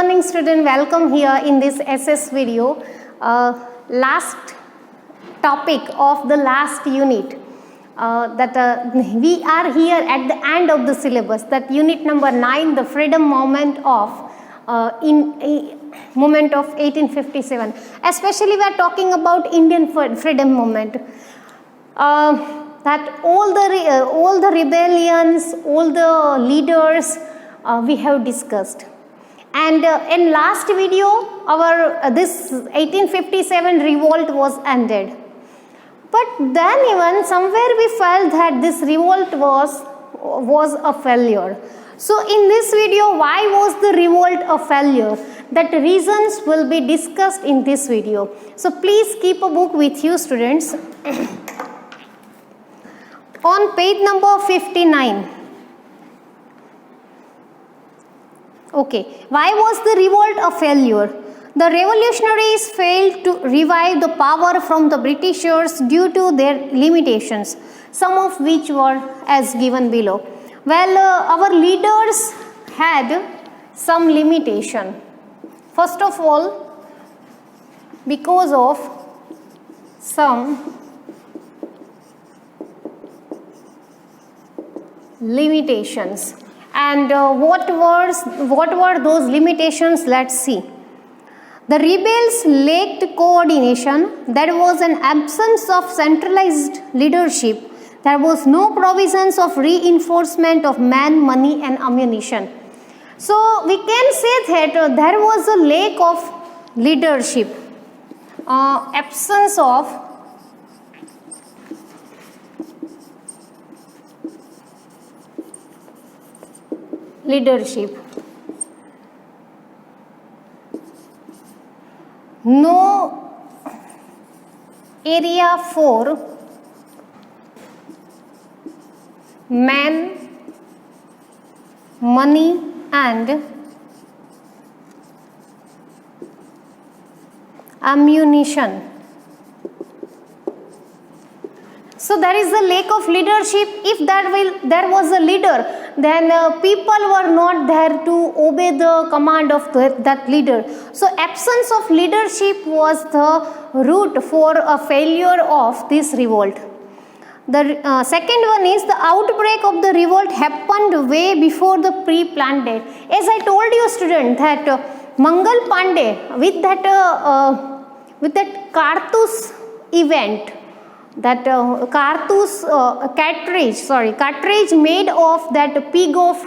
morning student, welcome here in this SS video. Last topic of the last unit we are here at the end of the syllabus, that unit number 9, the freedom movement of movement of 1857. Especially we are talking about Indian freedom movement. That all the rebellions, all the leaders we have discussed. And in last video, our this 1857 revolt was ended. But then even somewhere we felt that this revolt was a failure. So in this video, why was the revolt a failure? That reasons will be discussed in this video. So please keep a book with you, students. On page number 59. Okay, why was the revolt a failure? The revolutionaries failed to revive the power from the Britishers due to their limitations, some of which were as given below. Well, our leaders had some limitation. First of all, because of some limitations. And what were those limitations? Let's see. The rebels lacked coordination. There was an absence of centralized leadership. There was no provisions of reinforcement of man, money and ammunition. So we can say that there was a lack of leadership, absence of leadership. No area for man, money and ammunition. So there is a lack of leadership. If there was a leader, then people were not there to obey the command of that leader. So absence of leadership was the root for a failure of this revolt. The second one is the outbreak of the revolt happened way before the pre-planned date. As I told you, student, that Mangal Pandey with that Kartus event, that cartridge made of that pig of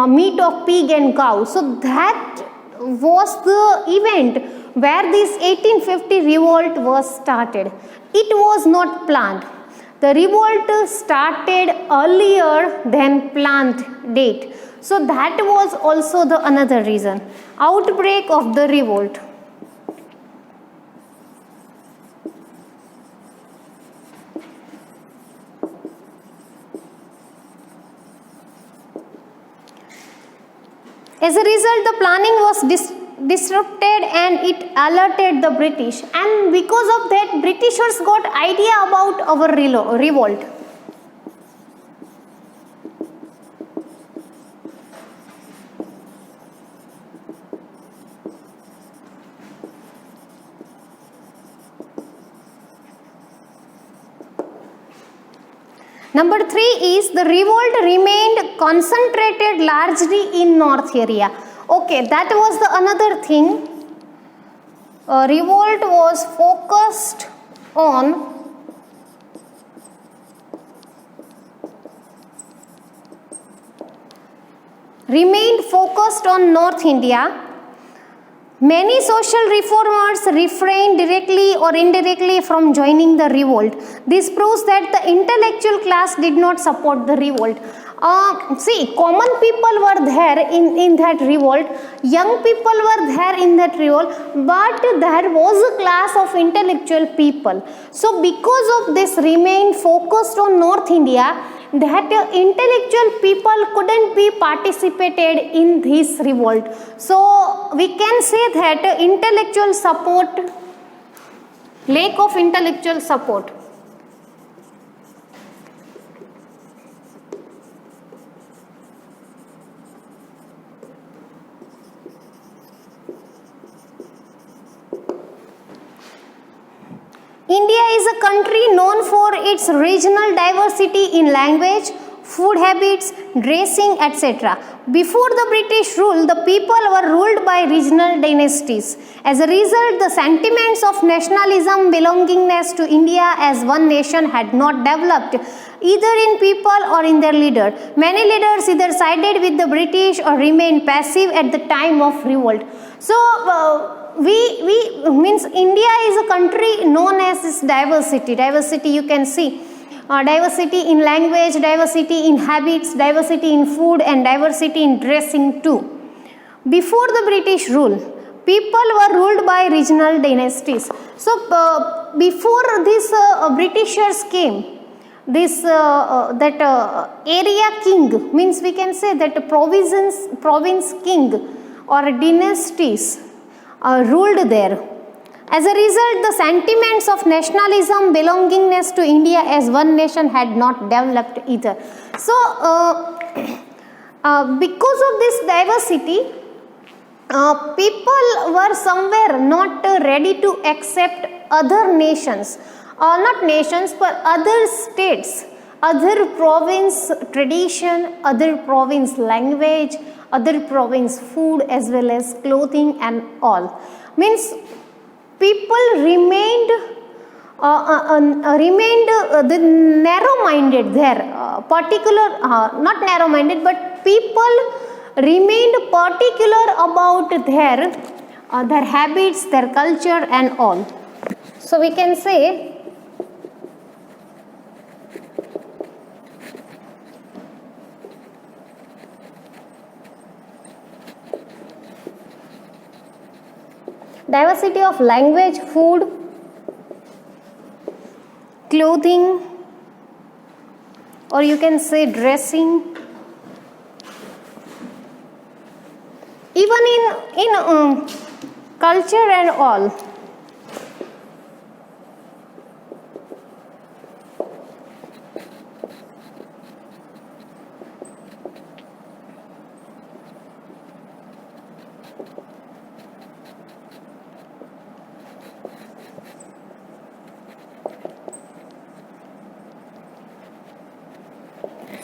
meat of pig and cow. So that was the event where this 1850 revolt was started. It was not planned. The revolt started earlier than planned date. So that was also the another reason. Outbreak of the revolt. As a result, the planning was disrupted and it alerted the British. And because of that, Britishers got idea about our revolt. Number 3 is the revolt remained concentrated largely in north area. Okay, that was the another thing. Revolt was focused on North India. Many social reformers refrained directly or indirectly from joining the revolt. This proves that the intellectual class did not support the revolt. See, common people were there in that revolt, young people were there in that revolt, but there was a class of intellectual people. So because of this remained focused on North India, that intellectual people couldn't be participated in this revolt. So we can say that intellectual support, lack of intellectual support. India is a country known for its regional diversity in language, food habits, dressing, etc. Before the British rule, the people were ruled by regional dynasties. As a result, the sentiments of nationalism, belongingness to India as one nation had not developed either in people or in their leader. Many leaders either sided with the British or remained passive at the time of revolt. So, we means India is a country known as its diversity. Diversity you can see. Diversity in language, diversity in habits, diversity in food, and diversity in dressing too. Before the British rule, people were ruled by regional dynasties. So, before these Britishers came, this area king, means we can say that province king or dynasties ruled there. As a result, the sentiments of nationalism, belongingness to India as one nation had not developed either. So, because of this diversity, people were somewhere not ready to accept other nations, not nations but other states, other province tradition, other province language, other province food as well as clothing and all. Means people remained narrow-minded there, particular, not narrow-minded, but people remained particular about their habits, their culture and all. So we can say diversity of language, food, clothing, or you can say dressing. Even in culture and all.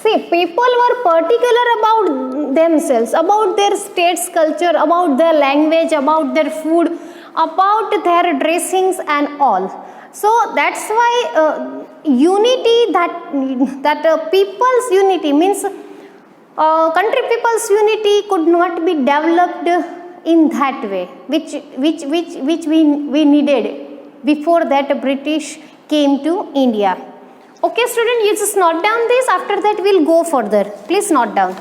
See, people were particular about themselves, about their state's culture, about their language, about their food, about their dressings and all. So that's why unity, that people's unity means country people's unity could not be developed in that way, which we needed before that British came to India. Okay student, you just note down this, after that we will go further. Please note down.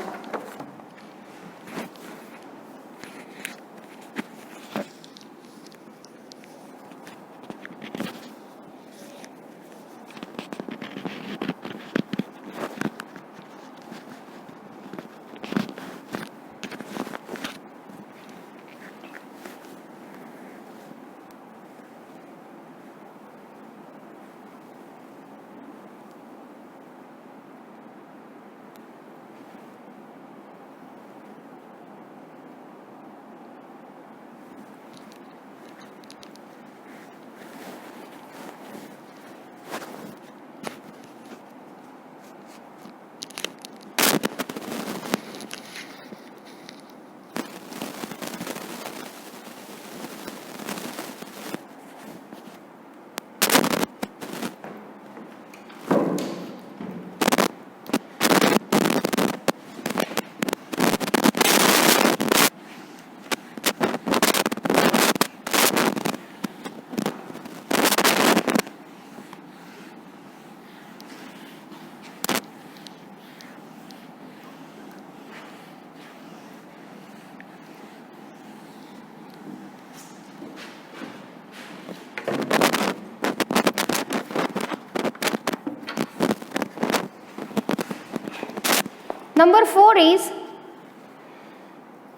Number 4 is,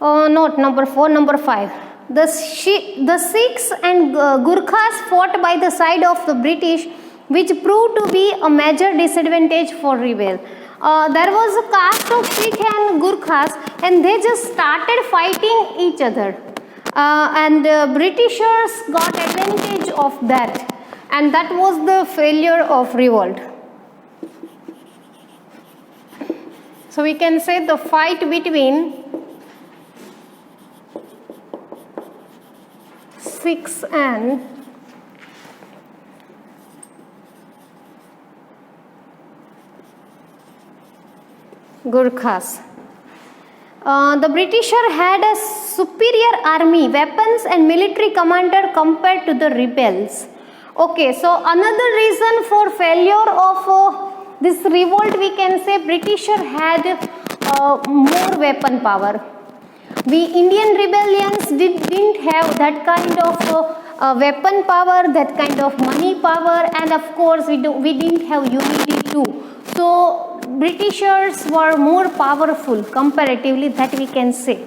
not number 4, number 5. The Sikhs and Gurkhas fought by the side of the British, which proved to be a major disadvantage for rebel. There was a caste of Sikh and Gurkhas and they just started fighting each other. And Britishers got advantage of that. and that was the failure of revolt. So we can say the fight between Sikhs and Gurkhas. The Britisher had a superior army, weapons and military commander compared to the rebels. Okay, so another reason for failure of this revolt, we can say Britisher had more weapon power. We Indian rebellions didn't have that kind of weapon power, that kind of money power, and of course we didn't have unity too. So Britishers were more powerful comparatively, that we can say.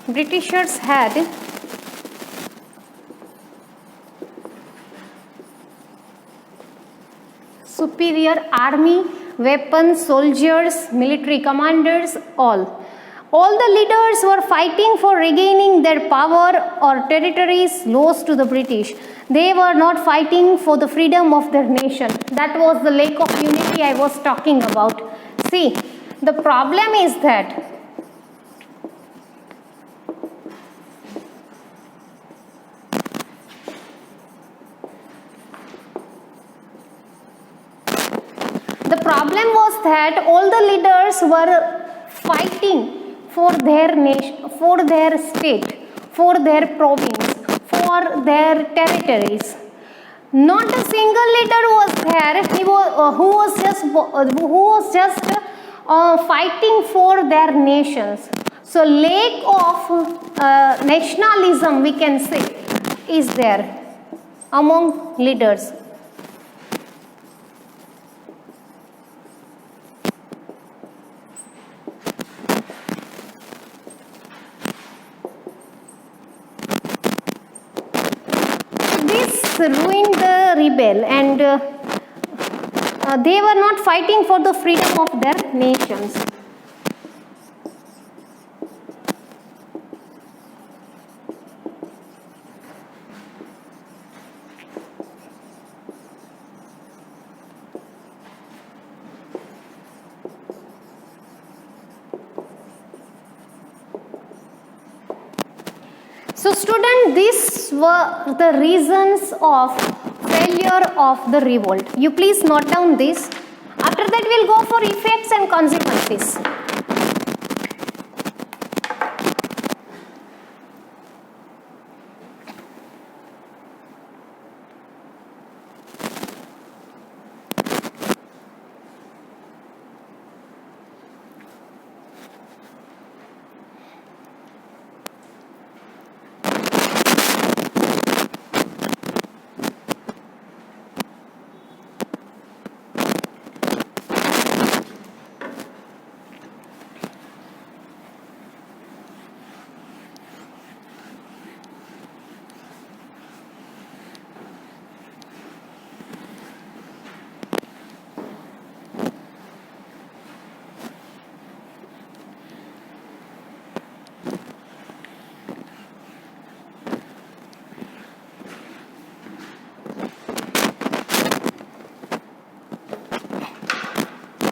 Britishers had superior army, weapons, soldiers, military commanders, all. All the leaders were fighting for regaining their power or territories lost to the British. They were not fighting for the freedom of their nation. That was the lack of unity I was talking about. See, the problem is that all the leaders were fighting for their nation, for their state, for their province, for their territories. Not a single leader was there who was just fighting for their nations. So lack of nationalism, we can say, is there among leaders. Ruined the rebel, and they were not fighting for the freedom of their nations. So student, these were the reasons of failure of the revolt. You please note down this. After that we will go for effects and consequences.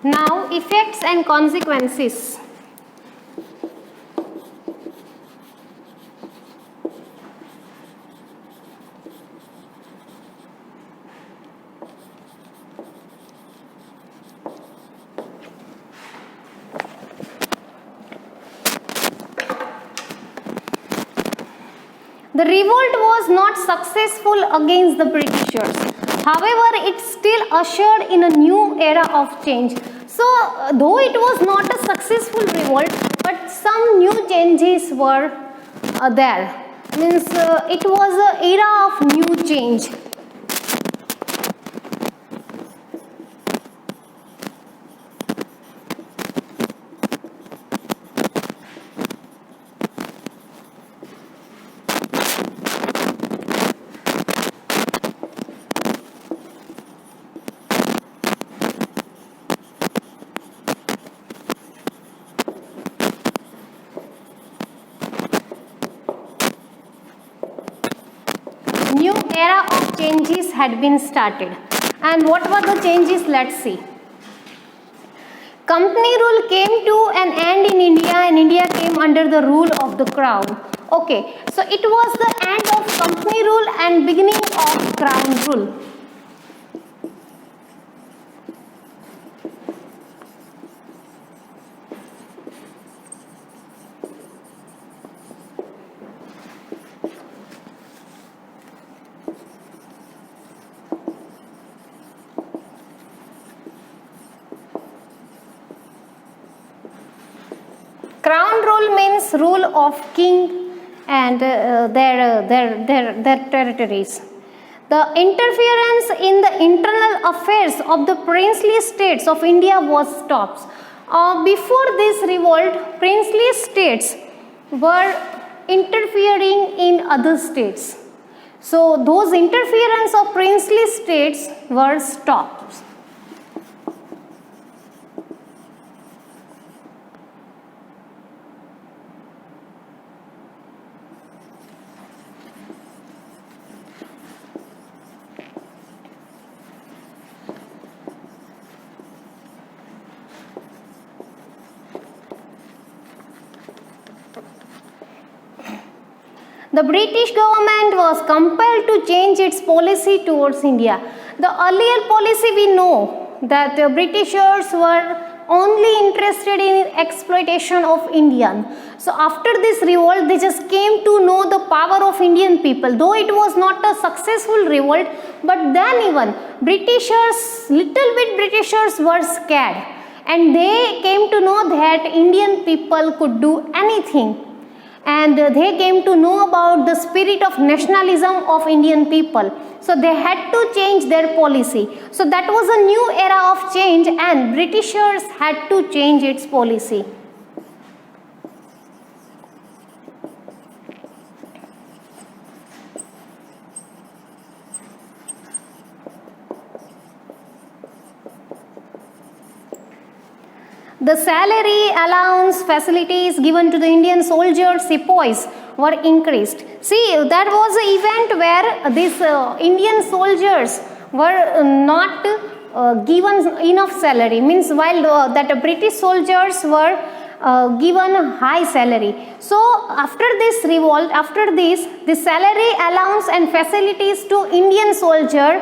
Now, effects and consequences. The revolt was not successful against the Britishers. However, it still ushered in a new era of change. So, though it was not a successful revolt, but some new changes were there. Means it was an era of new change. new era of changes had been started. And what were the changes? Let's see. Company rule came to an end in India, and India came under the rule of the crown. Okay, so it was the end of company rule and beginning of crown rule. Crown rule means rule of king and their territories. The interference in the internal affairs of the princely states of India was stopped. Before this revolt, princely states were interfering in other states. So those interference of princely states were stopped. The British government was compelled to change its policy towards India. The earlier policy we know that the Britishers were only interested in exploitation of Indian. So after this revolt, they just came to know the power of Indian people. Though it was not a successful revolt, but then even little bit Britishers were scared, and they came to know that Indian people could do anything. And they came to know about the spirit of nationalism of Indian people. So they had to change their policy. So that was a new era of change, and Britishers had to change its policy. The salary, allowance, facilities given to the Indian soldiers, sepoys were increased. See, that was an event where these Indian soldiers were not given enough salary. Means while that British soldiers were given high salary. So after this revolt, after this, the salary, allowance and facilities to Indian soldier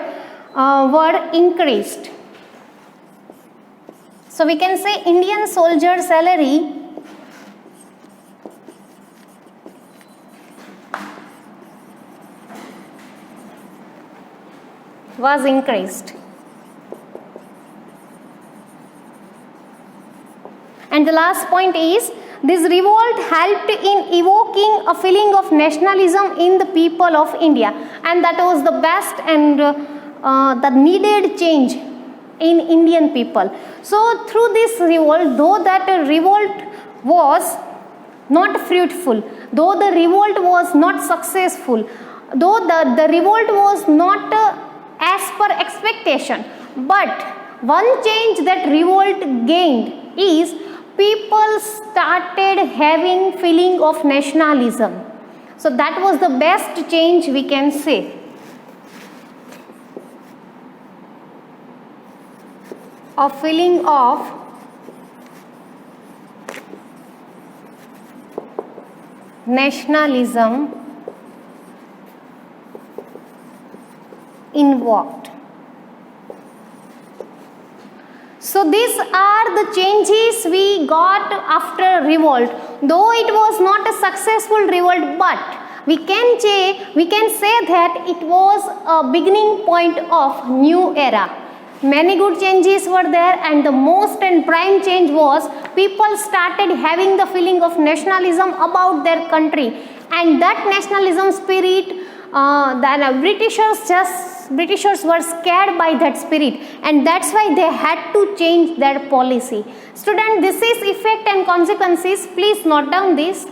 were increased. So we can say Indian soldier salary was increased. And the last point is, this revolt helped in evoking a feeling of nationalism in the people of India, and that was the best and the needed change in Indian people. So through this revolt, though that revolt was not fruitful, though the revolt was not successful, though the revolt was not as per expectation, but one change that revolt gained is people started having feeling of nationalism. So that was the best change we can say. A feeling of nationalism invoked. So these are the changes we got after revolt. Though it was not a successful revolt, but we can say that it was a beginning point of new era. Many good changes were there, and the most and prime change was people started having the feeling of nationalism about their country, and that nationalism spirit, Britishers were scared by that spirit, and that's why they had to change their policy. Student, this is effect and consequences. Please note down this.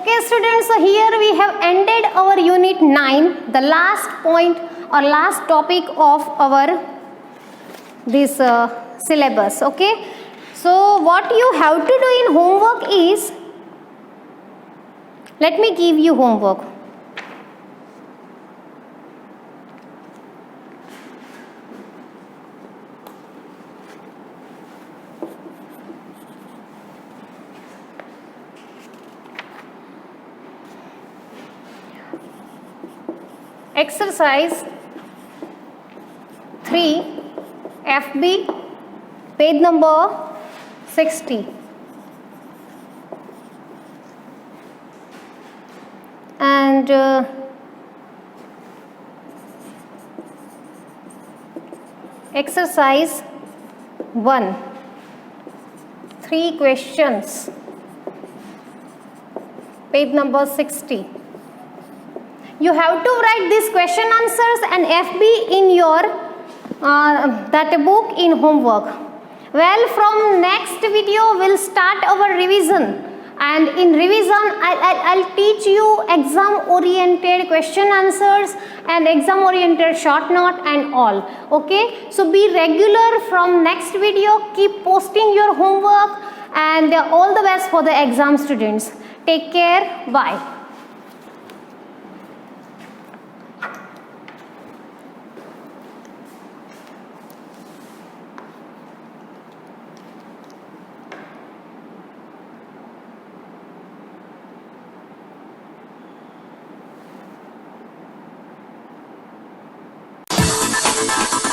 Okay students, so here we have ended our unit 9, the last point or last topic of our this syllabus. Okay, so what you have to do in homework is, let me give you homework. Exercise 3 FB, page number 60. And exercise 1, 3 questions, page number 60. You have to write these question answers and FB in your that book in homework. Well, from next video we'll start our revision, and in revision I'll teach you exam oriented question answers and exam oriented short note and all. Okay, so be regular from next video. Keep posting your homework, and all the best for the exam students. Take care. Bye. You